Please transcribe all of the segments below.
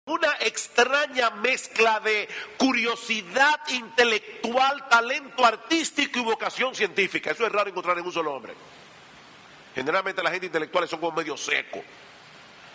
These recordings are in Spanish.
Una extraña mezcla de curiosidad intelectual, talento artístico y vocación científica. Eso es raro encontrar en un solo hombre. Generalmente la gente intelectual son como medio seco.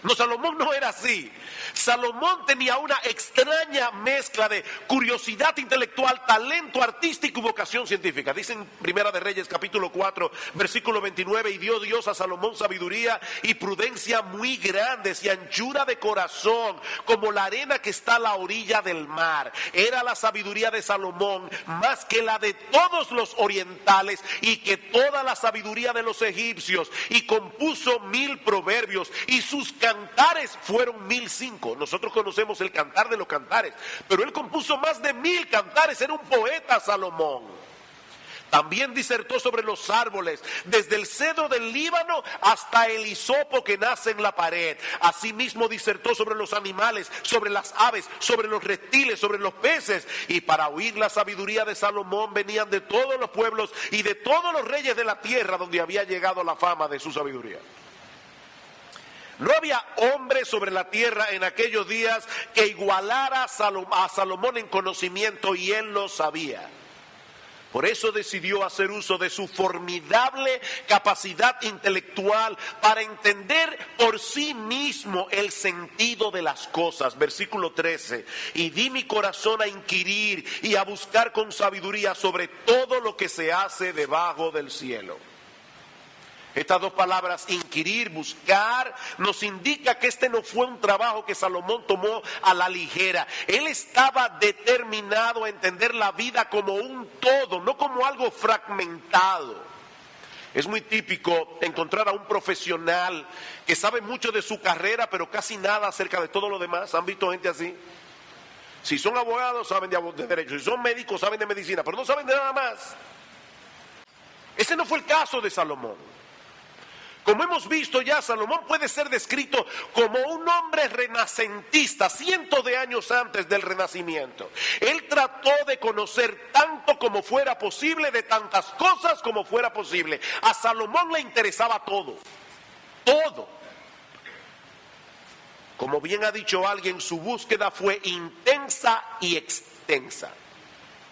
No, Salomón no era así. Salomón tenía una extraña mezcla de curiosidad intelectual, talento artístico y vocación científica. Dice en Primera de Reyes capítulo 4 versículo 29: y dio Dios a Salomón sabiduría y prudencia muy grandes y anchura de corazón como la arena que está a la orilla del mar. Era la sabiduría de Salomón más que la de todos los orientales y que toda la sabiduría de los egipcios, y compuso 1000 proverbios y sus cantares fueron 1005. Nosotros conocemos el cantar de los cantares, pero él compuso más de 1000 cantares. Era un poeta Salomón. También disertó sobre los árboles, desde el cedro del Líbano hasta el hisopo que nace en la pared. Asimismo disertó sobre los animales, sobre las aves, sobre los reptiles, sobre los peces. Y para oír la sabiduría de Salomón venían de todos los pueblos y de todos los reyes de la tierra donde había llegado la fama de su sabiduría. No había hombre sobre la tierra en aquellos días que igualara a Salomón en conocimiento, y él lo sabía. Por eso decidió hacer uso de su formidable capacidad intelectual para entender por sí mismo el sentido de las cosas. Versículo 13: y di mi corazón a inquirir y a buscar con sabiduría sobre todo lo que se hace debajo del cielo. Estas dos palabras, inquirir, buscar, nos indica que este no fue un trabajo que Salomón tomó a la ligera. Él estaba determinado a entender la vida como un todo, no como algo fragmentado. Es muy típico encontrar a un profesional que sabe mucho de su carrera, pero casi nada acerca de todo lo demás. ¿Han visto gente así? Si son abogados, saben de derecho. Si son médicos, saben de medicina, pero no saben de nada más. Ese no fue el caso de Salomón. Como hemos visto ya, Salomón puede ser descrito como un hombre renacentista, cientos de años antes del Renacimiento. Él trató de conocer tanto como fuera posible, de tantas cosas como fuera posible. A Salomón le interesaba todo, todo. Como bien ha dicho alguien, su búsqueda fue intensa y extensa.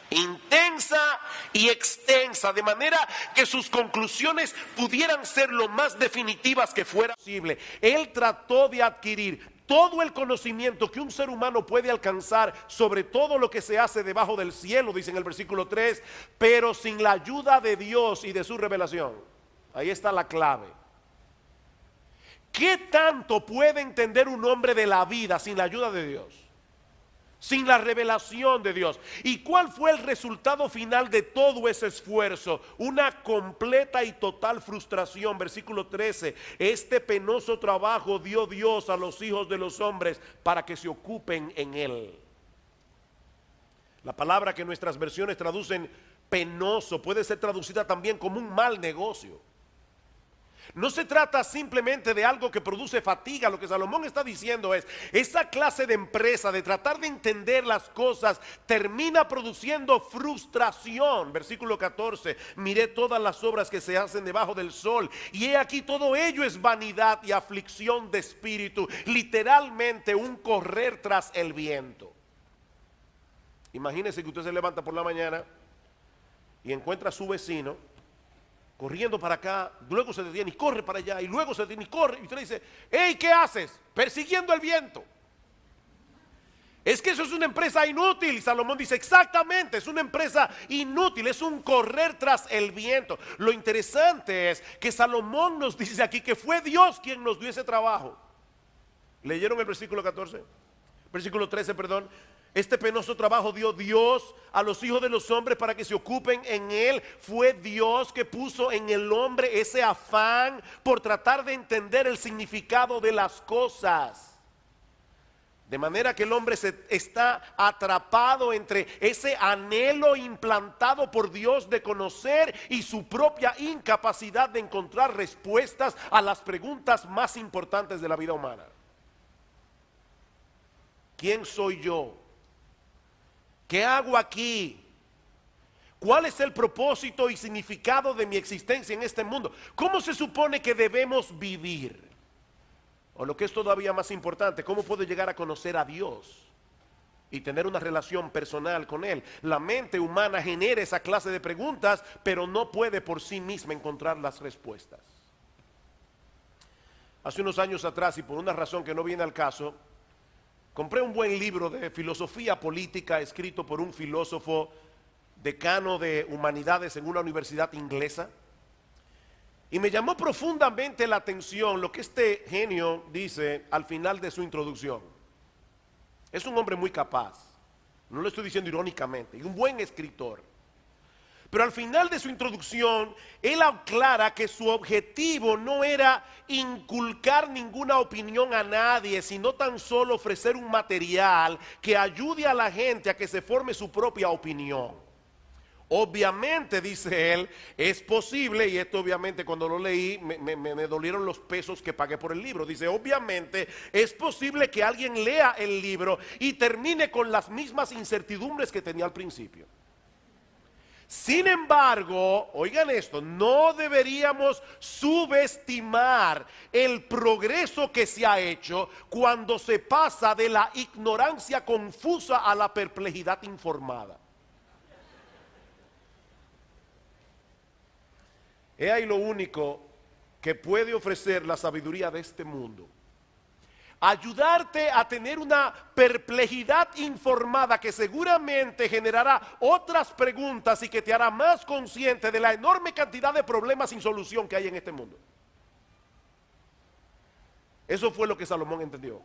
Intensa y extensa, de manera que sus conclusiones pudieran ser lo más definitivas que fuera posible. Él trató de adquirir todo el conocimiento que un ser humano puede alcanzar sobre todo lo que se hace debajo del cielo, dice en el versículo 3, pero sin la ayuda de Dios y de su revelación. Ahí está la clave. ¿Qué tanto puede entender un hombre de la vida sin la ayuda de Dios? Sin la revelación de Dios. ¿Y cuál fue el resultado final de todo ese esfuerzo? Una completa y total frustración. Versículo 13: este penoso trabajo dio Dios a los hijos de los hombres para que se ocupen en él. La palabra que nuestras versiones traducen penoso puede ser traducida también como un mal negocio. No se trata simplemente de algo que produce fatiga. Lo que Salomón está diciendo es, esa clase de empresa de tratar de entender las cosas termina produciendo frustración. Versículo 14: miré todas las obras que se hacen debajo del sol, y he aquí todo ello es vanidad y aflicción de espíritu. Literalmente un correr tras el viento. Imagínese que usted se levanta por la mañana y encuentra a su vecino corriendo para acá, luego se detiene y corre para allá, y luego se detiene y corre, y usted le dice: hey, ¿qué haces? Persiguiendo el viento. Es que eso es una empresa inútil. Y Salomón dice: exactamente, es una empresa inútil, es un correr tras el viento. Lo interesante es que Salomón nos dice aquí que fue Dios quien nos dio ese trabajo. ¿Leyeron el versículo 14? Versículo 13, perdón. Este penoso trabajo dio Dios a los hijos de los hombres para que se ocupen en él. Fue Dios que puso en el hombre ese afán por tratar de entender el significado de las cosas. De manera que el hombre está atrapado entre ese anhelo implantado por Dios de conocer y su propia incapacidad de encontrar respuestas a las preguntas más importantes de la vida humana. ¿Quién soy yo? ¿Qué hago aquí? ¿Cuál es el propósito y significado de mi existencia en este mundo? ¿Cómo se supone que debemos vivir? O lo que es todavía más importante, ¿cómo puedo llegar a conocer a Dios y tener una relación personal con Él? La mente humana genera esa clase de preguntas, pero no puede por sí misma encontrar las respuestas. Hace unos años atrás, y por una razón que no viene al caso, compré un buen libro de filosofía política escrito por un filósofo decano de humanidades en una universidad inglesa. Y me llamó profundamente la atención lo que este genio dice al final de su introducción. Es un hombre muy capaz, no lo estoy diciendo irónicamente, y un buen escritor. Pero al final de su introducción, él aclara que su objetivo no era inculcar ninguna opinión a nadie, sino tan solo ofrecer un material que ayude a la gente a que se forme su propia opinión. Obviamente, dice él, es posible, y esto obviamente cuando lo leí me dolieron los pesos que pagué por el libro. Dice, obviamente es posible que alguien lea el libro y termine con las mismas incertidumbres que tenía al principio. Sin embargo, oigan esto, no deberíamos subestimar el progreso que se ha hecho cuando se pasa de la ignorancia confusa a la perplejidad informada. He ahí lo único que puede ofrecer la sabiduría de este mundo. Ayudarte a tener una perplejidad informada que seguramente generará otras preguntas y que te hará más consciente de la enorme cantidad de problemas sin solución que hay en este mundo. Eso fue lo que Salomón entendió.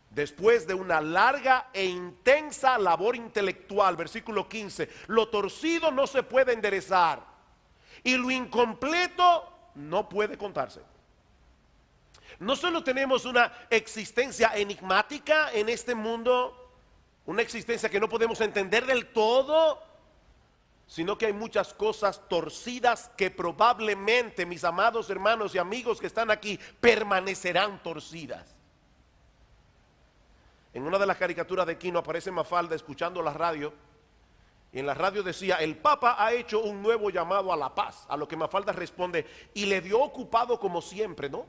Después de una larga e intensa labor intelectual, versículo 15, lo torcido no se puede enderezar y lo incompleto no puede contarse. No solo tenemos una existencia enigmática en este mundo, una existencia que no podemos entender del todo, sino que hay muchas cosas torcidas que probablemente, mis amados hermanos y amigos que están aquí, permanecerán torcidas. En una de las caricaturas de Quino aparece Mafalda escuchando la radio, y en la radio decía, el Papa ha hecho un nuevo llamado a la paz, a lo que Mafalda responde, y le dio ocupado como siempre, ¿no?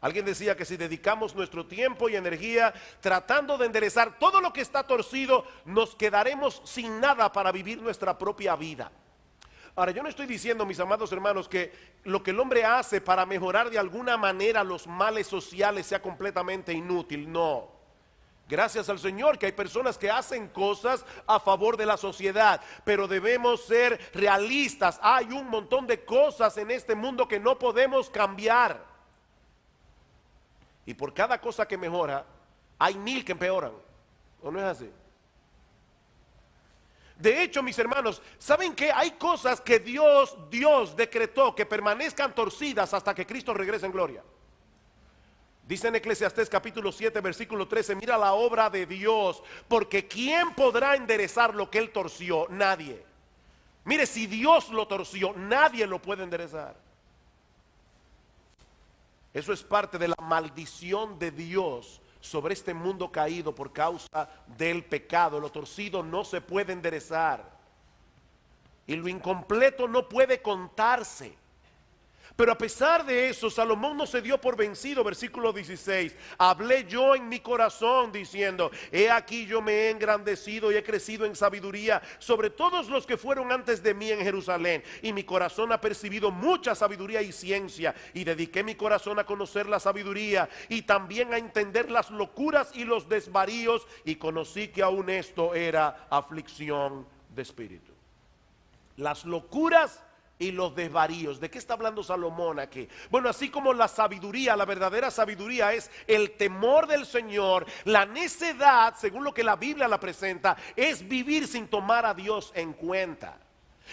Alguien decía que si dedicamos nuestro tiempo y energía tratando de enderezar todo lo que está torcido, nos quedaremos sin nada para vivir nuestra propia vida. Ahora, yo no estoy diciendo, mis amados hermanos, que lo que el hombre hace para mejorar de alguna manera los males sociales sea completamente inútil, no. Gracias al Señor que hay personas que hacen cosas a favor de la sociedad, pero debemos ser realistas. Hay un montón de cosas en este mundo que no podemos cambiar. Y por cada cosa que mejora, hay 1000 que empeoran. ¿O no es así? De hecho, mis hermanos, ¿saben qué? Hay cosas que Dios decretó que permanezcan torcidas hasta que Cristo regrese en gloria. Dice en Eclesiastés capítulo 7, versículo 13, mira la obra de Dios, porque ¿quién podrá enderezar lo que Él torció? Nadie. Mire, si Dios lo torció, nadie lo puede enderezar. Eso es parte de la maldición de Dios sobre este mundo caído por causa del pecado. Lo torcido no se puede enderezar y lo incompleto no puede contarse. Pero a pesar de eso, Salomón no se dio por vencido. Versículo 16, hablé yo en mi corazón diciendo, he aquí yo me he engrandecido y he crecido en sabiduría sobre todos los que fueron antes de mí en Jerusalén, y mi corazón ha percibido mucha sabiduría y ciencia, y dediqué mi corazón a conocer la sabiduría y también a entender las locuras y los desvaríos, y conocí que aún esto era aflicción de espíritu. Las locuras y los desvaríos. ¿De qué está hablando Salomón aquí? Bueno, así como la sabiduría, la verdadera sabiduría es el temor del Señor, la necedad, según lo que la Biblia la presenta, es vivir sin tomar a Dios en cuenta.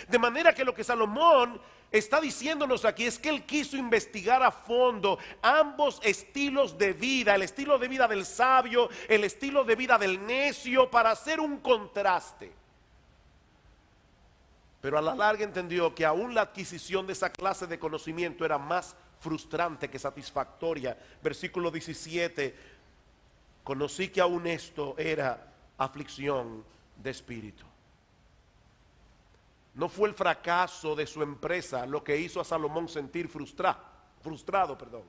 De manera que lo que Salomón está diciéndonos aquí es que él quiso investigar a fondo ambos estilos de vida, el estilo de vida del sabio, el estilo de vida del necio, para hacer un contraste. Pero a la larga entendió que aún la adquisición de esa clase de conocimiento era más frustrante que satisfactoria. Versículo 17, conocí que aún esto era aflicción de espíritu. No fue el fracaso de su empresa lo que hizo a Salomón sentir frustrado. frustrado, perdón,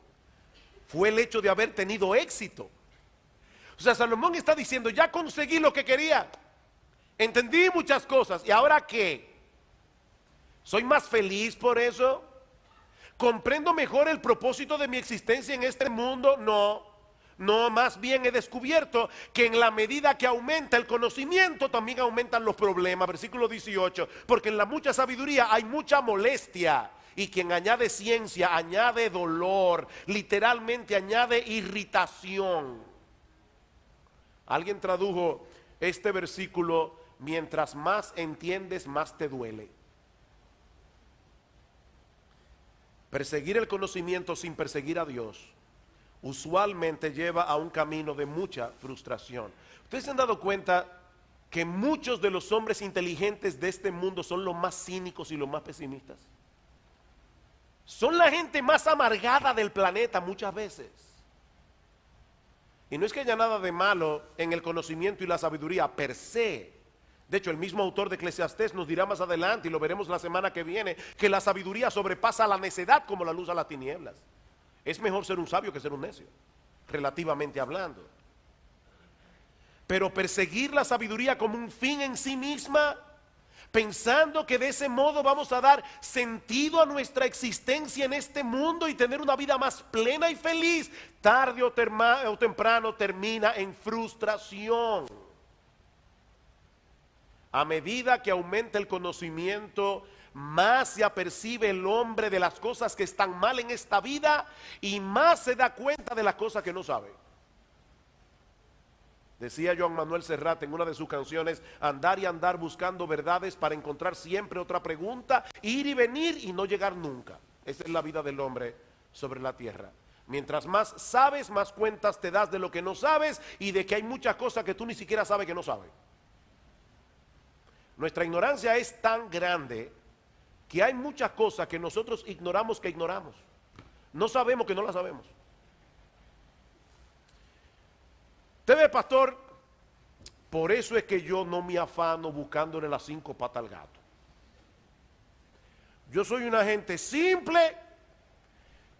fue el hecho de haber tenido éxito. O sea, Salomón está diciendo, ya conseguí lo que quería, entendí muchas cosas, ¿y ahora qué? ¿Soy más feliz por eso? ¿Comprendo mejor el propósito de mi existencia en este mundo? No, más bien he descubierto que en la medida que aumenta el conocimiento, también aumentan los problemas. Versículo 18, porque en la mucha sabiduría hay mucha molestia, y quien añade ciencia añade dolor, literalmente añade irritación. Alguien tradujo este versículo, mientras más entiendes, más te duele. Perseguir el conocimiento sin perseguir a Dios usualmente lleva a un camino de mucha frustración. ¿Ustedes se han dado cuenta que muchos de los hombres inteligentes de este mundo son los más cínicos y los más pesimistas? Son la gente más amargada del planeta muchas veces. Y no es que haya nada de malo en el conocimiento y la sabiduría per se. De hecho, el mismo autor de Eclesiastés nos dirá más adelante, y lo veremos la semana que viene, que la sabiduría sobrepasa la necedad como la luz a las tinieblas. Es mejor ser un sabio que ser un necio, relativamente hablando. Pero perseguir la sabiduría como un fin en sí misma, pensando que de ese modo vamos a dar sentido a nuestra existencia en este mundo y tener una vida más plena y feliz, tarde o temprano termina en frustración. A medida que aumenta el conocimiento, más se apercibe el hombre de las cosas que están mal en esta vida y más se da cuenta de las cosas que no sabe. Decía Joan Manuel Serrat en una de sus canciones, andar y andar buscando verdades para encontrar siempre otra pregunta, ir y venir y no llegar nunca. Esa es la vida del hombre sobre la tierra. Mientras más sabes, más cuentas te das de lo que no sabes y de que hay muchas cosas que tú ni siquiera sabes que no sabes. Nuestra ignorancia es tan grande que hay muchas cosas que nosotros ignoramos que ignoramos. No sabemos que no las sabemos. Usted ve, pastor, por eso es que yo no me afano buscándole las 5 patas al gato. Yo soy una gente simple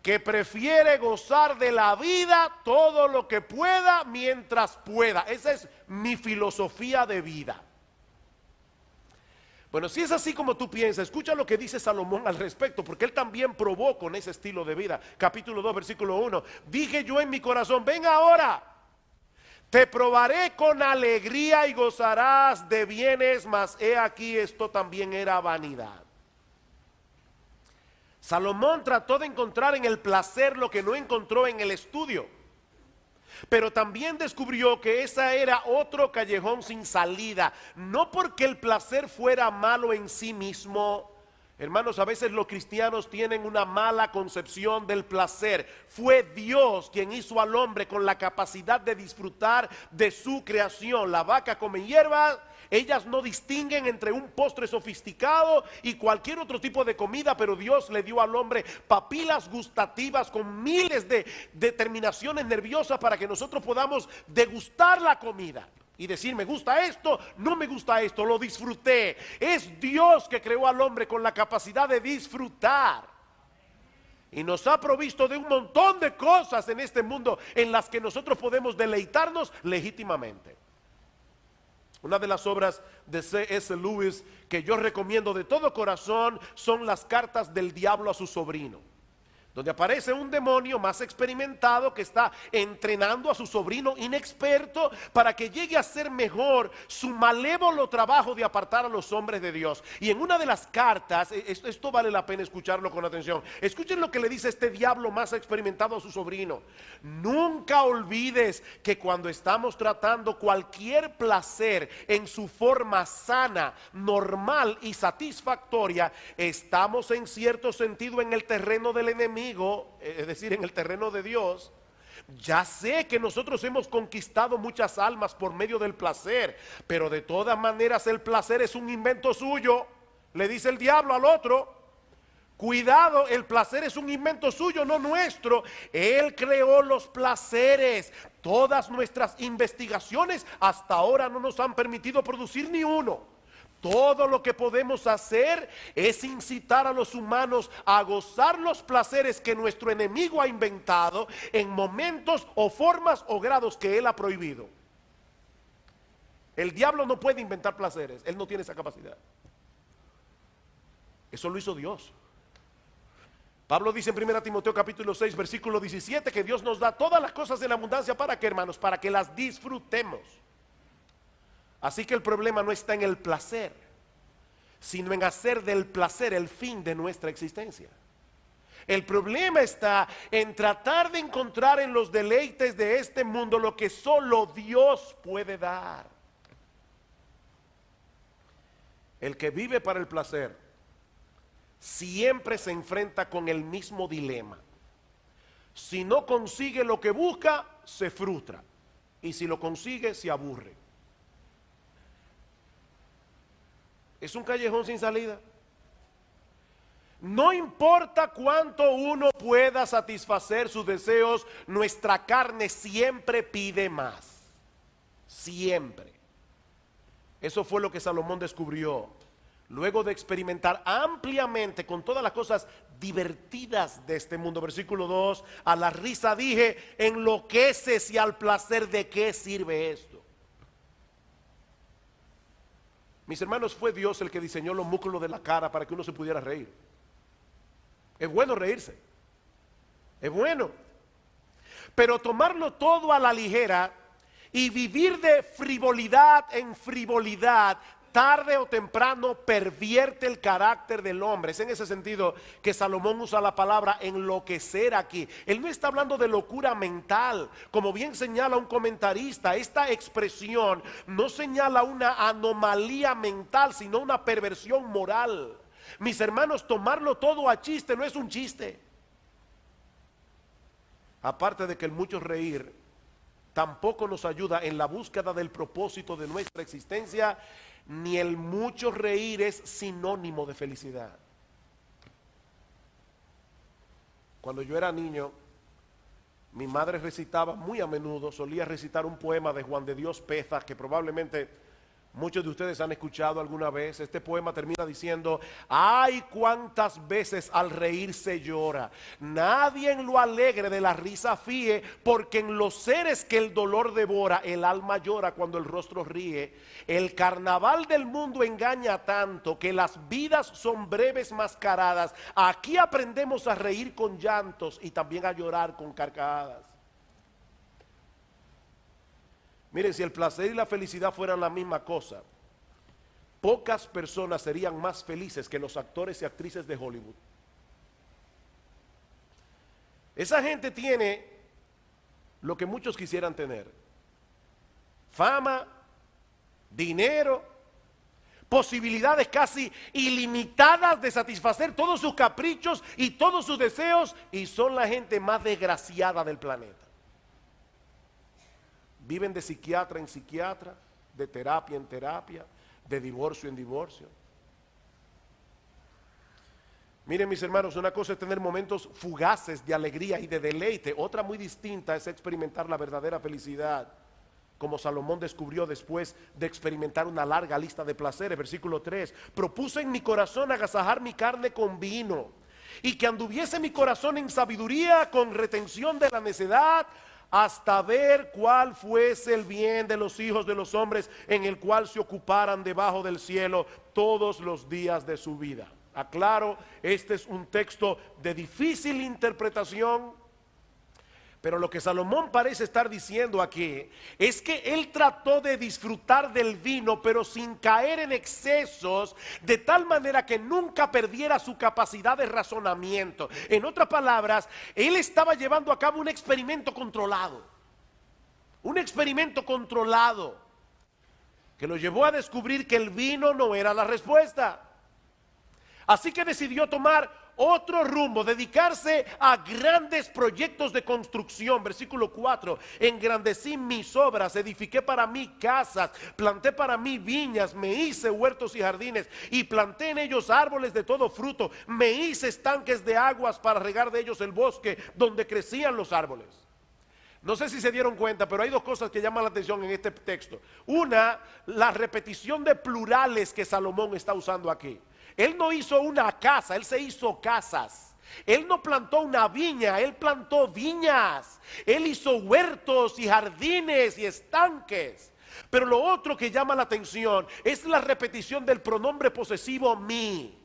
que prefiere gozar de la vida todo lo que pueda mientras pueda. Esa es mi filosofía de vida. Bueno, si es así como tú piensas, escucha lo que dice Salomón al respecto, porque él también probó con ese estilo de vida. Capítulo 2, versículo 1. Dije yo en mi corazón, ven ahora, te probaré con alegría y gozarás de bienes, mas he aquí esto también era vanidad. Salomón trató de encontrar en el placer lo que no encontró en el estudio. Pero también descubrió que esa era otro callejón sin salida. No porque el placer fuera malo en sí mismo. Hermanos, a veces los cristianos tienen una mala concepción del placer. Fue Dios quien hizo al hombre con la capacidad de disfrutar de su creación. La vaca come hierba. Ellas no distinguen entre un postre sofisticado y cualquier otro tipo de comida, pero Dios le dio al hombre papilas gustativas con miles de terminaciones nerviosas para que nosotros podamos degustar la comida y decir, me gusta esto, no me gusta esto, lo disfruté. Es Dios que creó al hombre con la capacidad de disfrutar. Y nos ha provisto de un montón de cosas en este mundo en las que nosotros podemos deleitarnos legítimamente. Una de las obras de C.S. Lewis que yo recomiendo de todo corazón son las cartas del diablo a su sobrino, donde aparece un demonio más experimentado que está entrenando a su sobrino inexperto para que llegue a ser mejor su malévolo trabajo de apartar a los hombres de Dios. Y en una de las cartas, esto vale la pena escucharlo con atención, escuchen lo que le dice este diablo más experimentado a su sobrino. Nunca olvides que cuando estamos tratando cualquier placer en su forma sana, normal y satisfactoria, estamos en cierto sentido en el terreno del enemigo, es decir, en el terreno de Dios. Ya sé que nosotros hemos conquistado muchas almas por medio del placer, pero de todas maneras el placer es un invento suyo, le dice el diablo al otro. Cuidado, el placer es un invento suyo, no nuestro. Él creó los placeres. Todas nuestras investigaciones hasta ahora no nos han permitido producir ni uno. Todo lo que podemos hacer es incitar a los humanos a gozar los placeres que nuestro enemigo ha inventado en momentos o formas o grados que él ha prohibido. El diablo no puede inventar placeres, él no tiene esa capacidad. Eso lo hizo Dios. Pablo dice en 1 Timoteo capítulo 6 versículo 17 que Dios nos da todas las cosas en abundancia. ¿Para qué, hermanos? Para que las disfrutemos. Así que el problema no está en el placer, sino en hacer del placer el fin de nuestra existencia. El problema está en tratar de encontrar en los deleites de este mundo lo que solo Dios puede dar. El que vive para el placer siempre se enfrenta con el mismo dilema. Si no consigue lo que busca, se frustra. Y si lo consigue, se aburre. Es un callejón sin salida. No importa cuánto uno pueda satisfacer sus deseos, nuestra carne siempre pide más. Siempre. Eso fue lo que Salomón descubrió luego de experimentar ampliamente con todas las cosas divertidas de este mundo. Versículo 2, a la risa dije, enloqueces, y al placer, ¿de qué sirve esto? Mis hermanos, fue Dios el que diseñó los músculos de la cara para que uno se pudiera reír. Es bueno reírse, es bueno, pero tomarlo todo a la ligera y vivir de frivolidad en frivolidad, tarde o temprano pervierte el carácter del hombre. Es en ese sentido que Salomón usa la palabra enloquecer aquí. Él no está hablando de locura mental, como bien señala un comentarista. Esta expresión no señala una anomalía mental, sino una perversión moral. Mis hermanos, tomarlo todo a chiste no es un chiste. Aparte de que el mucho reír tampoco nos ayuda en la búsqueda del propósito de nuestra existencia, ni el mucho reír es sinónimo de felicidad. Cuando yo era niño, mi madre recitaba muy a menudo, solía recitar un poema de Juan de Dios Peza, que probablemente muchos de ustedes han escuchado alguna vez. Este poema termina diciendo: ay, cuántas veces al reír se llora, nadie en lo alegre de la risa fíe, porque en los seres que el dolor devora, el alma llora cuando el rostro ríe. El carnaval del mundo engaña tanto que las vidas son breves mascaradas. Aquí aprendemos a reír con llantos y también a llorar con carcajadas. Miren, si el placer y la felicidad fueran la misma cosa, pocas personas serían más felices que los actores y actrices de Hollywood. Esa gente tiene lo que muchos quisieran tener: fama, dinero, posibilidades casi ilimitadas de satisfacer todos sus caprichos y todos sus deseos, y son la gente más desgraciada del planeta. Viven de psiquiatra en psiquiatra, de terapia en terapia, de divorcio en divorcio. Miren, mis hermanos, una cosa es tener momentos fugaces de alegría y de deleite, otra muy distinta es experimentar la verdadera felicidad, como Salomón descubrió después de experimentar una larga lista de placeres. Versículo 3, propuse en mi corazón agasajar mi carne con vino, y que anduviese mi corazón en sabiduría con retención de la necedad, hasta ver cuál fuese el bien de los hijos de los hombres, en el cual se ocuparan debajo del cielo todos los días de su vida. Aclaro, este es un texto de difícil interpretación, pero lo que Salomón parece estar diciendo aquí es que él trató de disfrutar del vino, pero sin caer en excesos, de tal manera que nunca perdiera su capacidad de razonamiento. En otras palabras, él estaba llevando a cabo un experimento controlado. Un experimento controlado que lo llevó a descubrir que el vino no era la respuesta. Así que decidió tomar otro rumbo, dedicarse a grandes proyectos de construcción. Versículo 4, engrandecí mis obras, edifiqué para mí casas, planté para mí viñas, me hice huertos y jardines, y planté en ellos árboles de todo fruto, me hice estanques de aguas para regar de ellos el bosque donde crecían los árboles. No sé si se dieron cuenta, pero hay dos cosas que llaman la atención en este texto. Una, la repetición de plurales que Salomón está usando aquí. Él no hizo una casa, él se hizo casas. Él no plantó una viña, él plantó viñas. Él hizo huertos y jardines y estanques. Pero lo otro que llama la atención es la repetición del pronombre posesivo mi.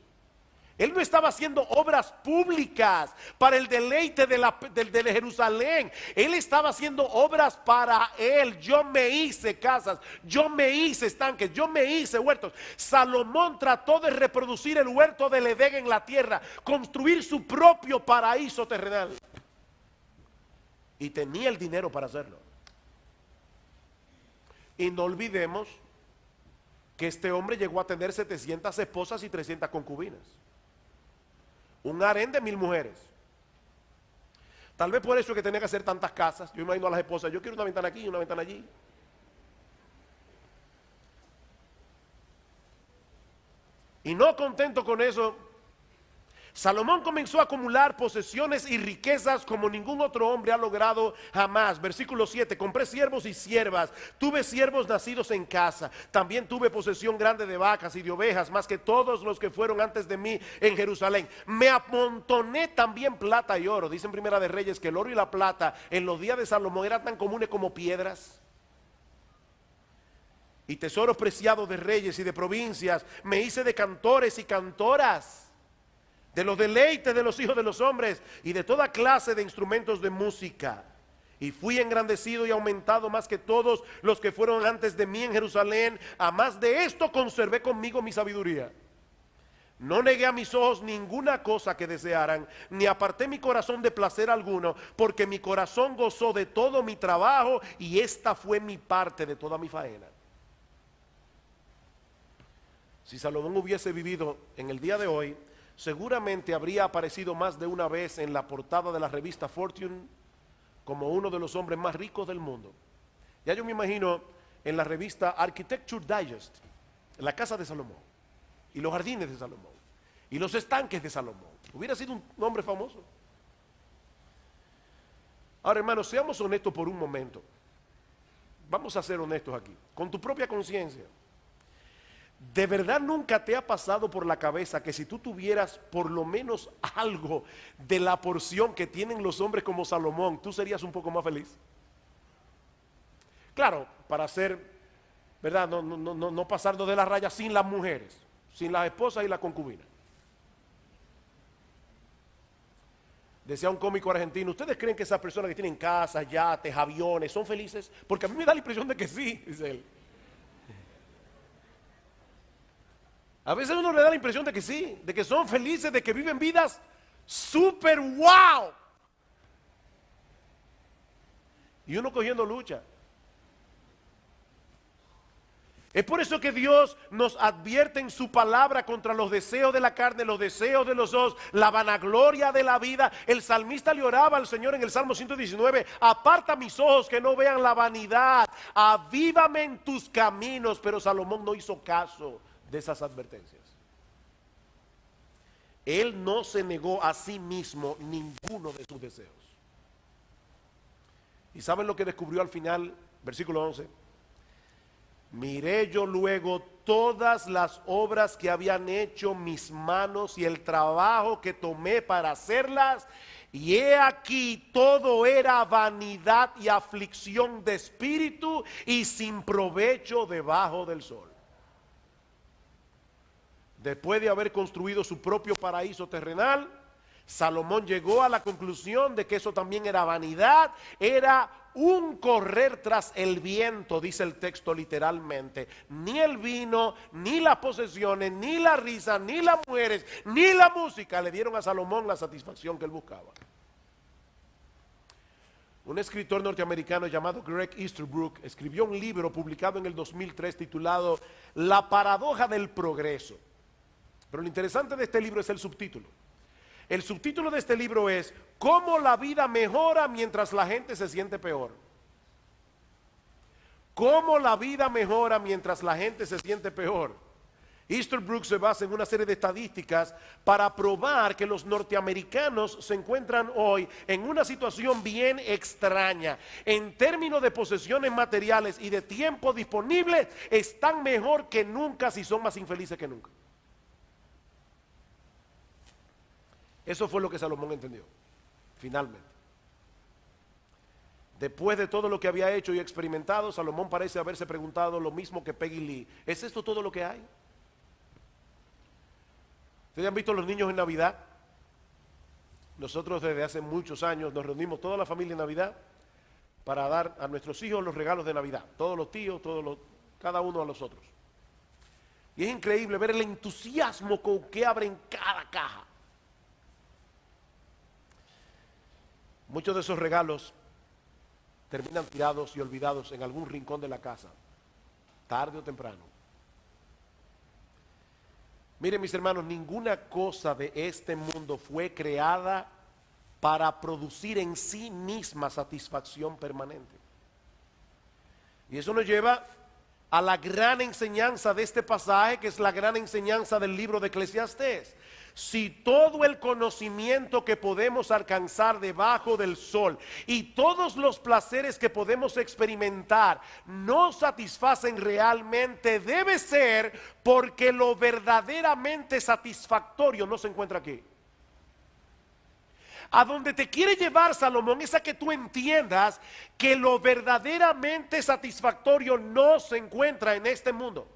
Él no estaba haciendo obras públicas para el deleite de Jerusalén. Él estaba haciendo obras para él. Yo me hice casas, yo me hice estanques, yo me hice huertos. Salomón trató de reproducir el huerto del Edén en la tierra, construir su propio paraíso terrenal. Y tenía el dinero para hacerlo. Y no olvidemos que este hombre llegó a tener 700 esposas y 300 concubinas. Un harén de 1000 mujeres. Tal vez por eso es que tenía que hacer tantas casas. Yo imagino a las esposas, yo quiero una ventana aquí y una ventana allí. Y no contento con eso, Salomón comenzó a acumular posesiones y riquezas como ningún otro hombre ha logrado jamás. Versículo 7, compré siervos y siervas, tuve siervos nacidos en casa, también tuve posesión grande de vacas y de ovejas, más que todos los que fueron antes de mí en Jerusalén. Me amontoné también plata y oro. Dice en Primera de Reyes que el oro y la plata en los días de Salomón eran tan comunes como piedras. Y tesoros preciados de reyes y de provincias. Me hice de cantores y cantoras, de los deleites de los hijos de los hombres y de toda clase de instrumentos de música. Y fui engrandecido y aumentado más que todos los que fueron antes de mí en Jerusalén. A más de esto conservé conmigo mi sabiduría. No negué a mis ojos ninguna cosa que desearan, ni aparté mi corazón de placer alguno, porque mi corazón gozó de todo mi trabajo y esta fue mi parte de toda mi faena. Si Salomón hubiese vivido en el día de hoy, seguramente habría aparecido más de una vez en la portada de la revista Fortune como uno de los hombres más ricos del mundo. Ya yo me imagino en la revista Architecture Digest, en la casa de Salomón, y los jardines de Salomón, y los estanques de Salomón. Hubiera sido un hombre famoso. Ahora, hermanos, seamos honestos por un momento. Vamos a ser honestos aquí, con tu propia conciencia. ¿De verdad nunca te ha pasado por la cabeza que si tú tuvieras por lo menos algo de la porción que tienen los hombres como Salomón, tú serías un poco más feliz? Claro, para ser, ¿verdad? No pasarnos de la raya sin las mujeres, sin las esposas y las concubinas. Decía un cómico argentino, ¿ustedes creen que esas personas que tienen casas, yates, aviones, son felices? Porque a mí me da la impresión de que sí, dice él. A veces uno le da la impresión de que sí, de que son felices, de que viven vidas súper wow. Y uno cogiendo lucha. Es por eso que Dios nos advierte en su palabra contra los deseos de la carne, los deseos de los ojos, la vanagloria de la vida. El salmista le oraba al Señor en el Salmo 119, aparta mis ojos que no vean la vanidad, avívame en tus caminos. Pero Salomón no hizo caso de esas advertencias. Él no se negó a sí mismo ninguno de sus deseos. ¿Y saben lo que descubrió al final? Versículo 11. Miré yo luego todas las obras que habían hecho mis manos y el trabajo que tomé para hacerlas, y he aquí todo era vanidad y aflicción de espíritu y sin provecho debajo del sol. Después de haber construido su propio paraíso terrenal, Salomón llegó a la conclusión de que eso también era vanidad, era un correr tras el viento, dice el texto literalmente. Ni el vino, ni las posesiones, ni la risa, ni las mujeres, ni la música le dieron a Salomón la satisfacción que él buscaba. Un escritor norteamericano llamado Greg Easterbrook escribió un libro publicado en el 2003 titulado La paradoja del progreso. Pero lo interesante de este libro es el subtítulo. El subtítulo de este libro es ¿Cómo la vida mejora mientras la gente se siente peor? ¿Cómo la vida mejora mientras la gente se siente peor? Easterbrook se basa en una serie de estadísticas para probar que los norteamericanos se encuentran hoy en una situación bien extraña. En términos de posesiones materiales y de tiempo disponible, están mejor que nunca, si son más infelices que nunca. Eso fue lo que Salomón entendió, finalmente. Después de todo lo que había hecho y experimentado, Salomón parece haberse preguntado lo mismo que Peggy Lee: ¿es esto todo lo que hay? ¿Ustedes han visto los niños en Navidad? Nosotros desde hace muchos años nos reunimos toda la familia en Navidad para dar a nuestros hijos los regalos de Navidad. Todos los tíos, cada uno a los otros. Y es increíble ver el entusiasmo con que abren cada caja. Muchos de esos regalos terminan tirados y olvidados en algún rincón de la casa, tarde o temprano. Miren, mis hermanos, ninguna cosa de este mundo fue creada para producir en sí misma satisfacción permanente. Y eso nos lleva a la gran enseñanza de este pasaje, que es la gran enseñanza del libro de Eclesiastés. Si todo el conocimiento que podemos alcanzar debajo del sol y todos los placeres que podemos experimentar no satisfacen realmente, debe ser porque lo verdaderamente satisfactorio no se encuentra aquí. A donde te quiere llevar Salomón es a que tú entiendas que lo verdaderamente satisfactorio no se encuentra en este mundo.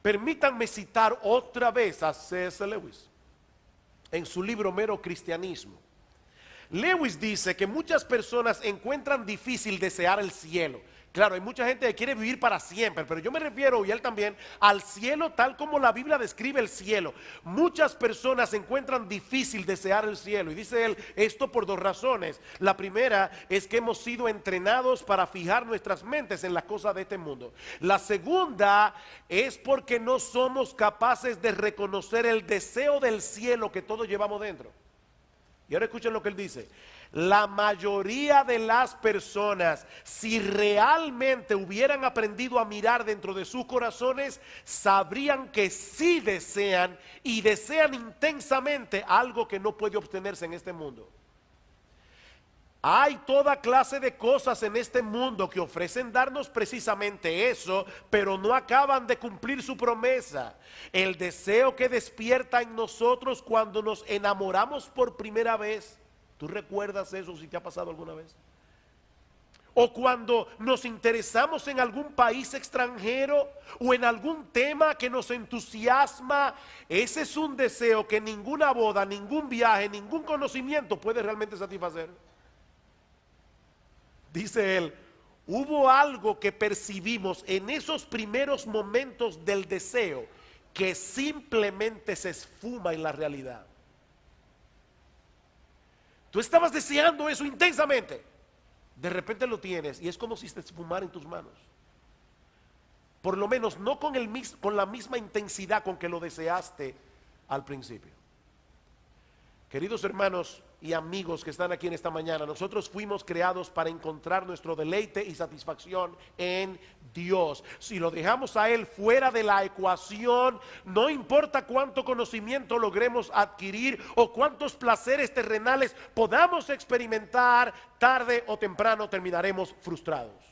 Permítanme citar otra vez a C.S. Lewis en su libro Mero Cristianismo. Lewis dice que muchas personas encuentran difícil desear el cielo. Claro, hay mucha gente que quiere vivir para siempre, pero yo me refiero, y él también, al cielo tal como la Biblia describe el cielo. Muchas personas encuentran difícil desear el cielo, y dice él esto por dos razones. La primera es que hemos sido entrenados para fijar nuestras mentes en las cosas de este mundo. La segunda es porque no somos capaces de reconocer el deseo del cielo que todos llevamos dentro. Y ahora escuchen lo que él dice. La mayoría de las personas, si realmente hubieran aprendido a mirar dentro de sus corazones, sabrían que sí desean y desean intensamente algo que no puede obtenerse en este mundo. Hay toda clase de cosas en este mundo que ofrecen darnos precisamente eso, pero no acaban de cumplir su promesa. El deseo que despierta en nosotros cuando nos enamoramos por primera vez. ¿Tú recuerdas eso si te ha pasado alguna vez? O cuando nos interesamos en algún país extranjero o en algún tema que nos entusiasma. Ese es un deseo que ninguna boda, ningún viaje, ningún conocimiento puede realmente satisfacer. Dice él, hubo algo que percibimos en esos primeros momentos del deseo que simplemente se esfuma en la realidad. Tú estabas deseando eso intensamente, de repente lo tienes y es como si se esfumara en tus manos. Por lo menos no con la misma intensidad con que lo deseaste al principio. Queridos hermanos y amigos que están aquí en esta mañana, nosotros fuimos creados para encontrar nuestro deleite y satisfacción en Dios. Si lo dejamos a Él fuera de la ecuación, no importa cuánto conocimiento logremos adquirir o cuántos placeres terrenales podamos experimentar, tarde o temprano terminaremos frustrados.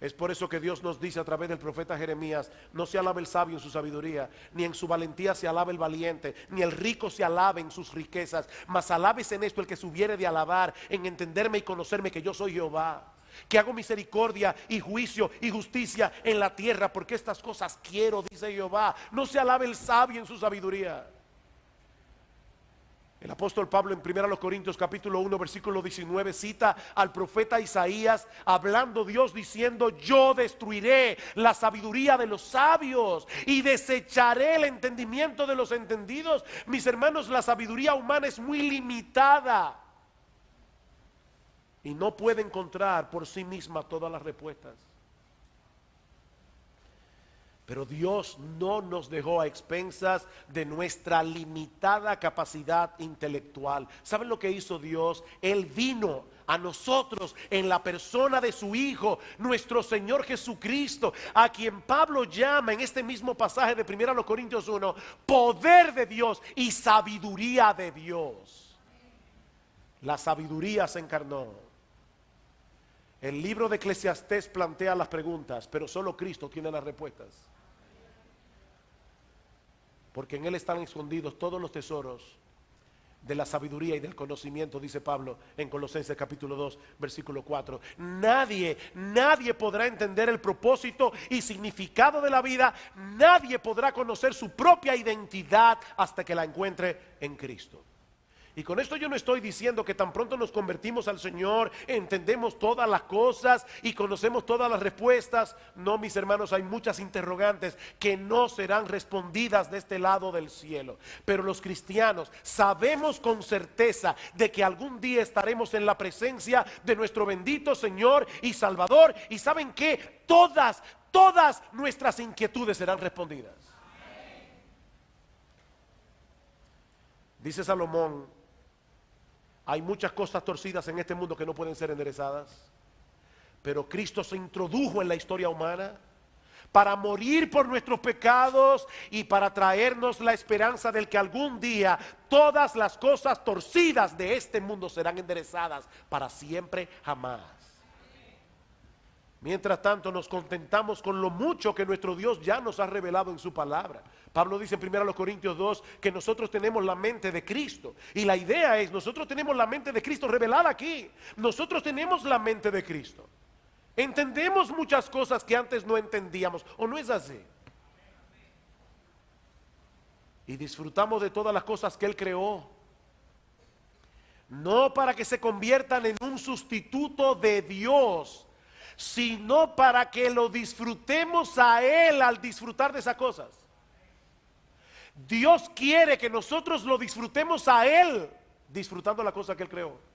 Es por eso que Dios nos dice a través del profeta Jeremías: no se alabe el sabio en su sabiduría, ni en su valentía se alabe el valiente, ni el rico se alabe en sus riquezas, mas alabes en esto el que se hubiere de alabar, en entenderme y conocerme que yo soy Jehová, que hago misericordia y juicio y justicia en la tierra, porque estas cosas quiero, dice Jehová. No se alabe el sabio en su sabiduría. El apóstol Pablo en 1 Corintios capítulo 1 versículo 19 cita al profeta Isaías hablando Dios diciendo: yo destruiré la sabiduría de los sabios y desecharé el entendimiento de los entendidos. Mis hermanos, la sabiduría humana es muy limitada y no puede encontrar por sí misma todas las respuestas. Pero Dios no nos dejó a expensas de nuestra limitada capacidad intelectual. ¿Saben lo que hizo Dios? Él vino a nosotros en la persona de su Hijo, nuestro Señor Jesucristo, a quien Pablo llama en este mismo pasaje de 1 Corintios 1, poder de Dios y sabiduría de Dios. La sabiduría se encarnó. El libro de Eclesiastés plantea las preguntas, pero solo Cristo tiene las respuestas. Porque en Él están escondidos todos los tesoros de la sabiduría y del conocimiento, dice Pablo en Colosenses capítulo 2, versículo 4. Nadie podrá entender el propósito y significado de la vida. Nadie podrá conocer su propia identidad hasta que la encuentre en Cristo. Y con esto yo no estoy diciendo que tan pronto nos convertimos al Señor, entendemos todas las cosas y conocemos todas las respuestas. No, mis hermanos, hay muchas interrogantes que no serán respondidas de este lado del cielo. Pero los cristianos sabemos con certeza de que algún día estaremos en la presencia de nuestro bendito Señor y Salvador. Y ¿saben qué? Todas nuestras inquietudes serán respondidas. Dice Salomón: hay muchas cosas torcidas en este mundo que no pueden ser enderezadas, pero Cristo se introdujo en la historia humana para morir por nuestros pecados y para traernos la esperanza del que algún día todas las cosas torcidas de este mundo serán enderezadas para siempre jamás. Mientras tanto nos contentamos con lo mucho que nuestro Dios ya nos ha revelado en su palabra. Pablo dice en 1 Corintios 2 que nosotros tenemos la mente de Cristo. Y la idea es, nosotros tenemos la mente de Cristo revelada aquí. Nosotros tenemos la mente de Cristo. Entendemos muchas cosas que antes no entendíamos. ¿O no es así? Y disfrutamos de todas las cosas que Él creó. No para que se conviertan en un sustituto de Dios, sino para que lo disfrutemos a Él al disfrutar de esas cosas. Dios quiere que nosotros lo disfrutemos a Él disfrutando la cosa que Él creó.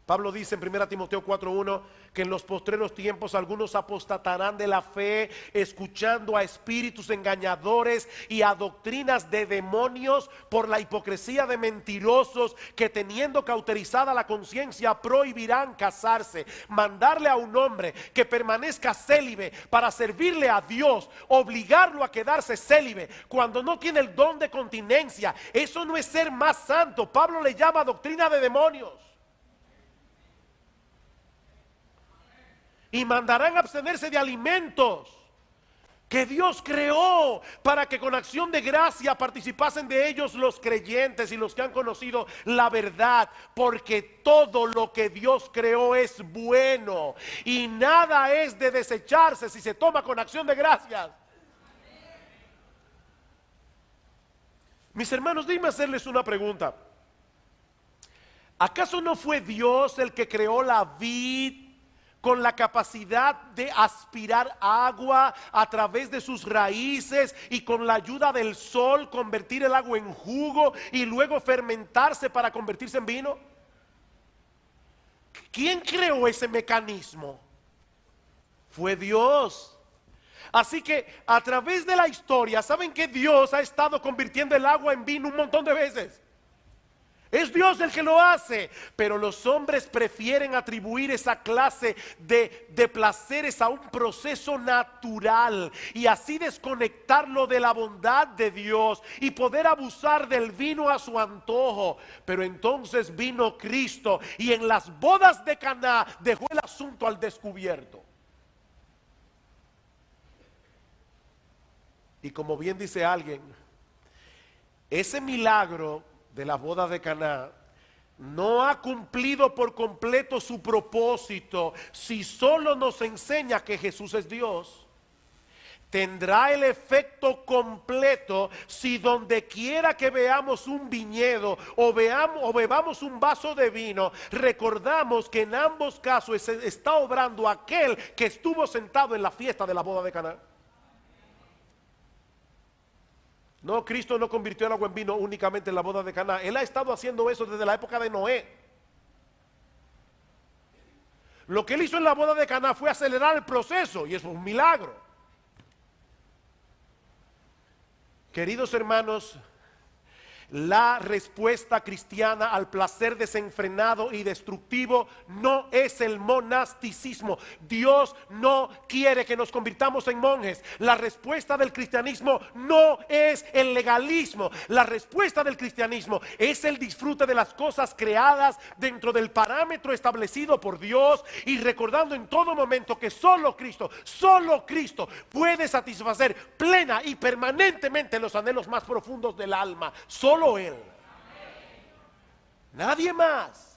Pablo dice en 1 Timoteo 4:1 que en los postreros tiempos algunos apostatarán de la fe, escuchando a espíritus engañadores y a doctrinas de demonios, por la hipocresía de mentirosos que, teniendo cauterizada la conciencia, prohibirán casarse, mandarle a un hombre que permanezca célibe para servirle a Dios, obligarlo a quedarse célibe cuando no tiene el don de continencia. Eso no es ser más santo. Pablo le llama doctrina de demonios. Y mandarán abstenerse de alimentos que Dios creó para que con acción de gracia participasen de ellos los creyentes y los que han conocido la verdad, porque todo lo que Dios creó es bueno y nada es de desecharse si se toma con acción de gracias. Mis hermanos, déjenme hacerles una pregunta. ¿Acaso no fue Dios el que creó la vid con la capacidad de aspirar agua a través de sus raíces y con la ayuda del sol convertir el agua en jugo y luego fermentarse para convertirse en vino? ¿Quién creó ese mecanismo? Fue Dios. Así que a través de la historia, ¿saben que Dios ha estado convirtiendo el agua en vino un montón de veces? Es Dios el que lo hace, pero los hombres prefieren atribuir esa clase de placeres a un proceso natural y así desconectarlo de la bondad de Dios y poder abusar del vino a su antojo. Pero entonces vino Cristo y en las bodas de Caná dejó el asunto al descubierto. Y como bien dice alguien, ese milagro de las bodas de Caná no ha cumplido por completo su propósito si solo nos enseña que Jesús es Dios. Tendrá el efecto completo si donde quiera que veamos un viñedo o bebamos un vaso de vino, recordamos que en ambos casos está obrando aquel que estuvo sentado en la fiesta de la boda de Caná. No, Cristo no convirtió el agua en vino únicamente en la boda de Caná. Él ha estado haciendo eso desde la época de Noé. Lo que él hizo en la boda de Caná fue acelerar el proceso y eso es un milagro. Queridos hermanos, la respuesta cristiana al placer desenfrenado y destructivo no es el monasticismo. Dios no quiere que nos convirtamos en monjes. La respuesta del cristianismo no es el legalismo. La respuesta del cristianismo es el disfrute de las cosas creadas dentro del parámetro establecido por Dios, y recordando en todo momento que solo Cristo puede satisfacer plena y permanentemente los anhelos más profundos del alma. Solo Él, nadie más.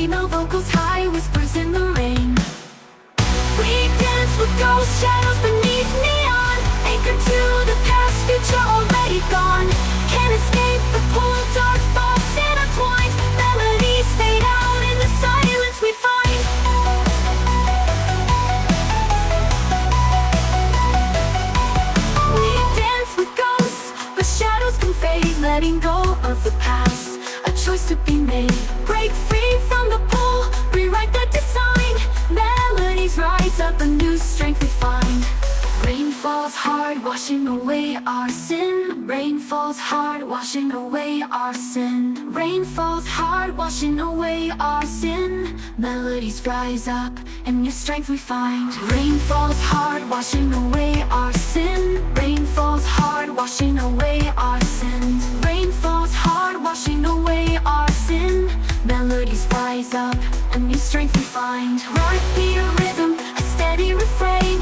female vocals, high whispers in the rain. We dance with ghost shadows beneath neon, anchored to the past, future already gone. Can't escape the pull, dark thoughts intertwined. Melodies fade out in the silence we find. We dance with ghosts, but shadows can fade. Letting go of the past, a choice to be made. Break free from the pull, rewrite the design. Melodies rise up, a new strength we find. Rain falls hard, washing away our sin. Rain falls hard, washing away our sin. Rain falls hard, washing away our sin. Melodies rise up, and new strength we find. Rain falls hard, washing away our sin. Rain falls hard, washing away our sin. Rain falls hard, washing away our sin. Melodies rise up, a new strength we find. Right beat, a rhythm, a steady refrain,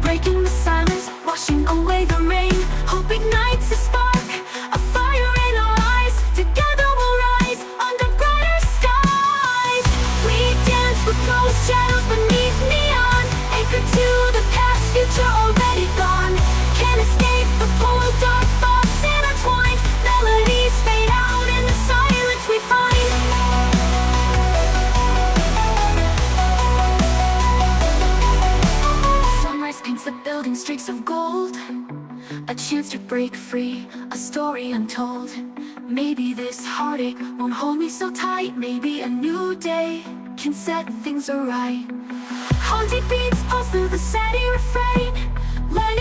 breaking the silence, washing away the rain. Hope ignites a spark, a fire in our eyes. Together we'll rise under brighter skies. We dance with ghost shadows beneath neon, anchored to the past, future already gone. Can't escape the pull, dark thoughts intertwined. Melodies fade out in the silence we find. Sunrise paints the building streaks of gold, a chance to break free, a story untold. Maybe this heartache won't hold me so tight. Maybe a new day can set things right. Haunting beats pulse through the steady refrain, letting